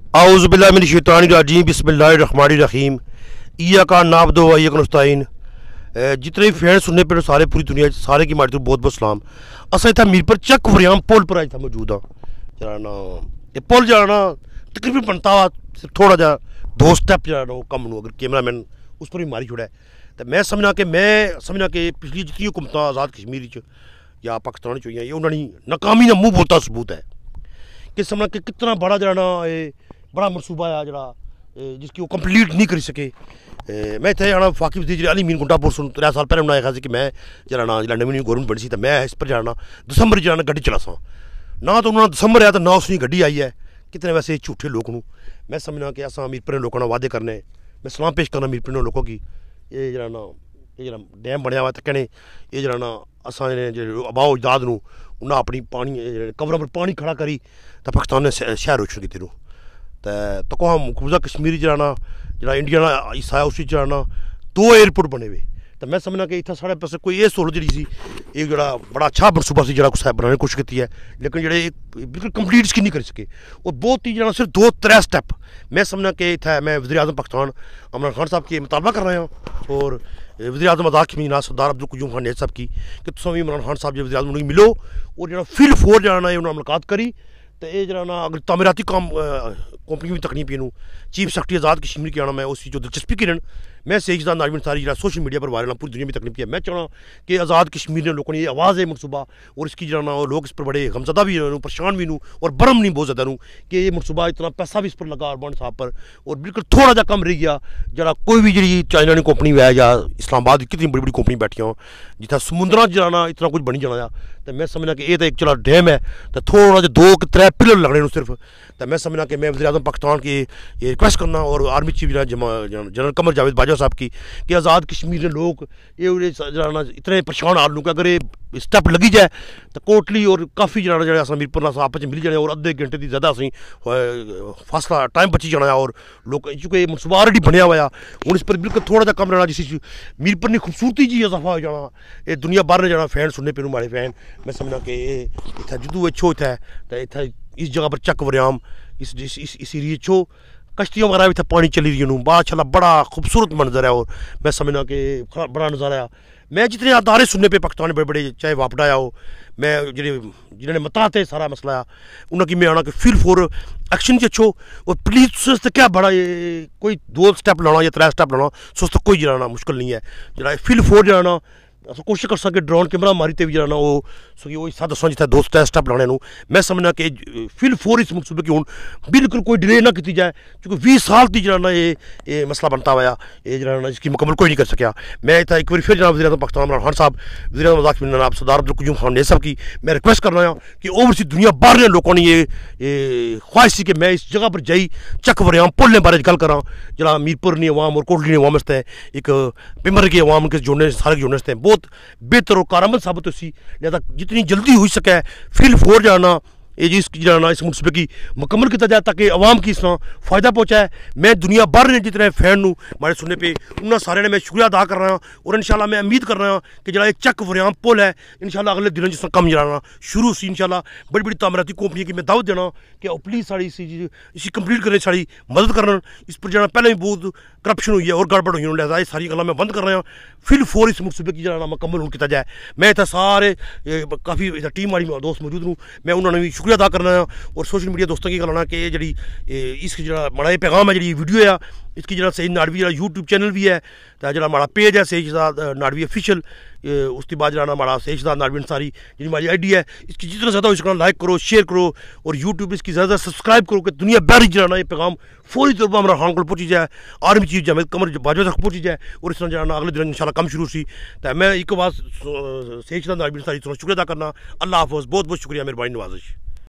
आऊज़ु बिल्लाहि मिनश शैतानिर रजीम बिस्मिल्लाहिर रहमानिर रहीम इय्याका नअब्दु व इय्याका नस्तईन। जितने भी फैन सुनने पे सारे पूरी दुनिया सारे की माड़ी तो बहुत बहुत सलाम। असा इतना मीरपुर चक वरियाम पुल पर अज मौजूद हाँ। जरा ना ये पुल जाना तकरीबन बनता वा थोड़ा जा 2 स्टैप जाना वो कम अगर कैमरामैन उस पर भी मारी छोड़ा है तो मैं समझना कि पिछली जितनी हुकूमत आज़ाद कश्मीर या पाकिस्तान हुई ये उन्होंने नाकामी का मुँह बोलता सबूत है कि समझना कि कितना बड़ा जरा ना ये बड़ा मनसूबा है जरा जिसकी वो कंप्लीट नहीं कर सके। मैं इतने जाना वाकिफ थी जी अमीन गुंडा पुर 3 साल पहले बनाया था कि मैं जरा ना जो नवी गौरमेंट बनी सी तो मैं इस पर जाना दिसंबर जाना गड्डी चला सा ना तो उन्होंने दिसंबर आया तो ना उसकी गड्डी आई है। कितने वैसे झूठे लोग हूँ मैं समझना कि असा मीरपुर लोगों ने वादे करने मैं सलाम पेश करना मीरपुर लोगों की ये जरा ना ये जरा डैम बनया हुआ तो कहने ये जरा ना असा जो अबाओ इजाद नूं उन्हें अपनी पानी कवरों पर पानी खड़ा करी तो पाकिस्तान ने शहर रोशन की तो को हम मकबूजा कश्मीरी जरा जरा इंडिया का हिस्सा है उस जरा 2 एयरपोर्ट बने हुए तो मैं समझना कि इतना साढ़े पास कोई ये सहूलत जी सी एक जरा बड़ा अच्छा मनसूबा से जरा कुछ बनाने की कोशिश की है लेकिन जो बिल्कुल कंप्लीट इसकी नहीं कर सके और बहुत ही जरा सिर्फ 2-3 स्टैप मैं समझना कि इतना मैं वज़ीर आज़म पाकिस्तान इमरान खान साहब की मुतालबा कर रहा हूँ और वज़ीर आज़म आज़ाद की मीना सरदार अब्दुल कयूम खान साहब की कि तुम भी इमरान खान साहब जो वज़ीर आज़म मिलो और जरा फील 4 जरा उन्होंने मुलाकात करी तो ये जरा ना अगर तामीराती काम कंपनी भी तकनी P chief secretary Azad Kashmir की आना मैं उसकी जो दिलचस्पी किरण मैं सहीदा नाजमिन सारी जरा सोशल मीडिया पर वायरल पूरी दुनिया में तकलीफ किया मैं चाहना कि आज़ाद कश्मीर ने लोगों ने ये आवाज़ है मनसूबा और इसकी जरा ना लोग इस पर बड़े गमजदा भी परेशान भी और बरम नहीं बहुत ज़्यादा कि ये मनसूबा इतना पैसा भी इस पर लगा अरमान साहब पर और बिल्कुल थोड़ा जा कम रह गया जरा कोई भी जी चाइना की कंपनी है या इस्लामाबाद कितनी बड़ी बड़ी कंपनी बैठी हो जितना समुद्र जरा ना इतना कुछ बनी जाना तो मैं समझना कि ये तो एक चला डैम है तो थोड़ा जा 2-3 पिलर लगने सिर्फ तो मैं समझना कि मैं वज़ीर आज़म पाकिस्तान की ये रिक्वेस्ट करना और army chief general Qamar Javed Bajwa साहब की कि आज़ाद कश्मीर के लोग ये जरा इतने परेशान हाल कि अगर ये स्टैप लगी जाए तो कोटली और काफ़ी जरा जो मीरपुर आपस में मिली जाने और अद्धे घंटे की ज़्यादा असी फासला टाइम बची जाना और लोग चूँकि ये मनसूबा ऑलरेडी बनया हुआ हूँ इस पर बिल्कुल थोड़ा जा कम रहना जिस मीरपुर की खूबसूरती जी इजाफा हो जाना ये दुनिया बाहर ने जाना फैन सुनने पे माड़े फैन मैं समझना कि इतना जदू अच्छो इतना तो इतना इस जगह पर चक वरियाम इस एरिए छो कश्तियों वगैरह भी इतना पानी चली रही हूँ बड़ा खूबसूरत मंजर है और मैं समझना कि बड़ा नज़ारा है। मैं जितने अदारे सुनने पे पाकिस्तान बड़े बड़े चाहे वापडा हो मैं जिन्होंने मताते सारा मसला उन्होंने मैं आना कि फील 4 एक्शन अच्छो और प्लीज तो क्या बड़ा ये कोई 2 स्टैप लाना या 3 स्टैप लाना तो कोई जरा मुश्किल नहीं है जरा फील 4 जरा अस कोशिश कर सके ड्रोन कैमरा मारी ते भी जरा वो हिस्सा दसा जितना 2 स्टैप लाने मैं समझना कि फील 4 इस मनसूबे की हूँ बिल्कुल कोई डिले ना की जाए क्योंकि 20 साल की जरा ये मसला बनता हुआ ये जरा इसकी मुकम्मल कोई नहीं कर सकिया। मैं इतना एक बार फिर जनाब वज़ीर आज़म पाकिस्तान इमरान खान साहब वज़ीर आज़म आज़ाद जनाब सरदार अब्दुल कयूम खान साहब की मैं रिक्वेस्ट कर रहा हूँ कि ओवरसीज दुनिया बाहर ने लोगों ने ये ख्वाहिश थी कि मैं इस जगह पर जाई चक वरियाम पुल ने बारे गल करा जरा मीरपुर ने अवाम और कोटली ने अवाम एक पिमर के अवाम के जोड़ने सारे जोड़ने बहुत बेहतर और कारआमद साबित होती लिहाजा जितनी जल्दी हो सके फील 4 जाना ये जी इसकी जरा इस मुनसूबे की मुकम्मल किया जाए ताकि अवाम की इसमें फ़ायदा पहुँचाए। मैं दुनिया भर ने जितने फैन हमारे सुनने पे उन्होंने सारे ने मैं शुक्रिया अदा कर रहा हूँ और इंशाल्लाह मैं उम्मीद कर रहा हूँ कि जरा एक चक वरियाम पुल है इंशाल्लाह अगले दिनों जिसमें कम जरा शुरू से इंशाल्लाह बड़ी बड़ी तामीराती कंपनी की मैं दावत देना कि प्लीज़ साड़ी इसी कंप्लीट करें साड़ी मदद करना इस पर जरा पहले भी बहुत करप्शन हुई है और गड़बड़ हुई है लिहाजा ये सारी गल्लां मैं बंद कर रहा हूँ फील 4 इस मनसूबे की जरा मुकम्मल हूँ किया जाए। मैं इतना सारे काफ़ी टीम वाली दोस्त मौजूद हूँ मैं उन्होंने भी शुक्रिया अदा करना और सोशल मीडिया दोस्तों की गल कि जी इसकी जरा बड़ा ये पैगाम है जी वीडियो है इसकी जरा सही नाडवी जरा यूट्यूब चैनल भी है तो जरा हमारा पेज है सही नाडवी ऑफिशियल उसके बाद जरा हमारा सही नाडवी अंसारी जी हमारी ID है इसकी जितना ज़्यादा हो सका लाइक करो शेयर करो और यूट्यूब इसकी ज़्यादा सब्सक्राइब करो कि दुनिया भर जरा ये पैगाम फौरी तौर पर हमारा खान को पहुँची जाए आर्मी चीफ जावेद कमर बाजवा तक पहुँची जाए और इस तरह जरा अगले दिन इंशाल्लाह कम शुरू सी तो मैं एक बार सही नाडवी अंसारी शुक्रिया अदा करना। अल्लाह हाफ़िज़ बहुत बहुत शुक्रिया मेहरबानी नवाजिश।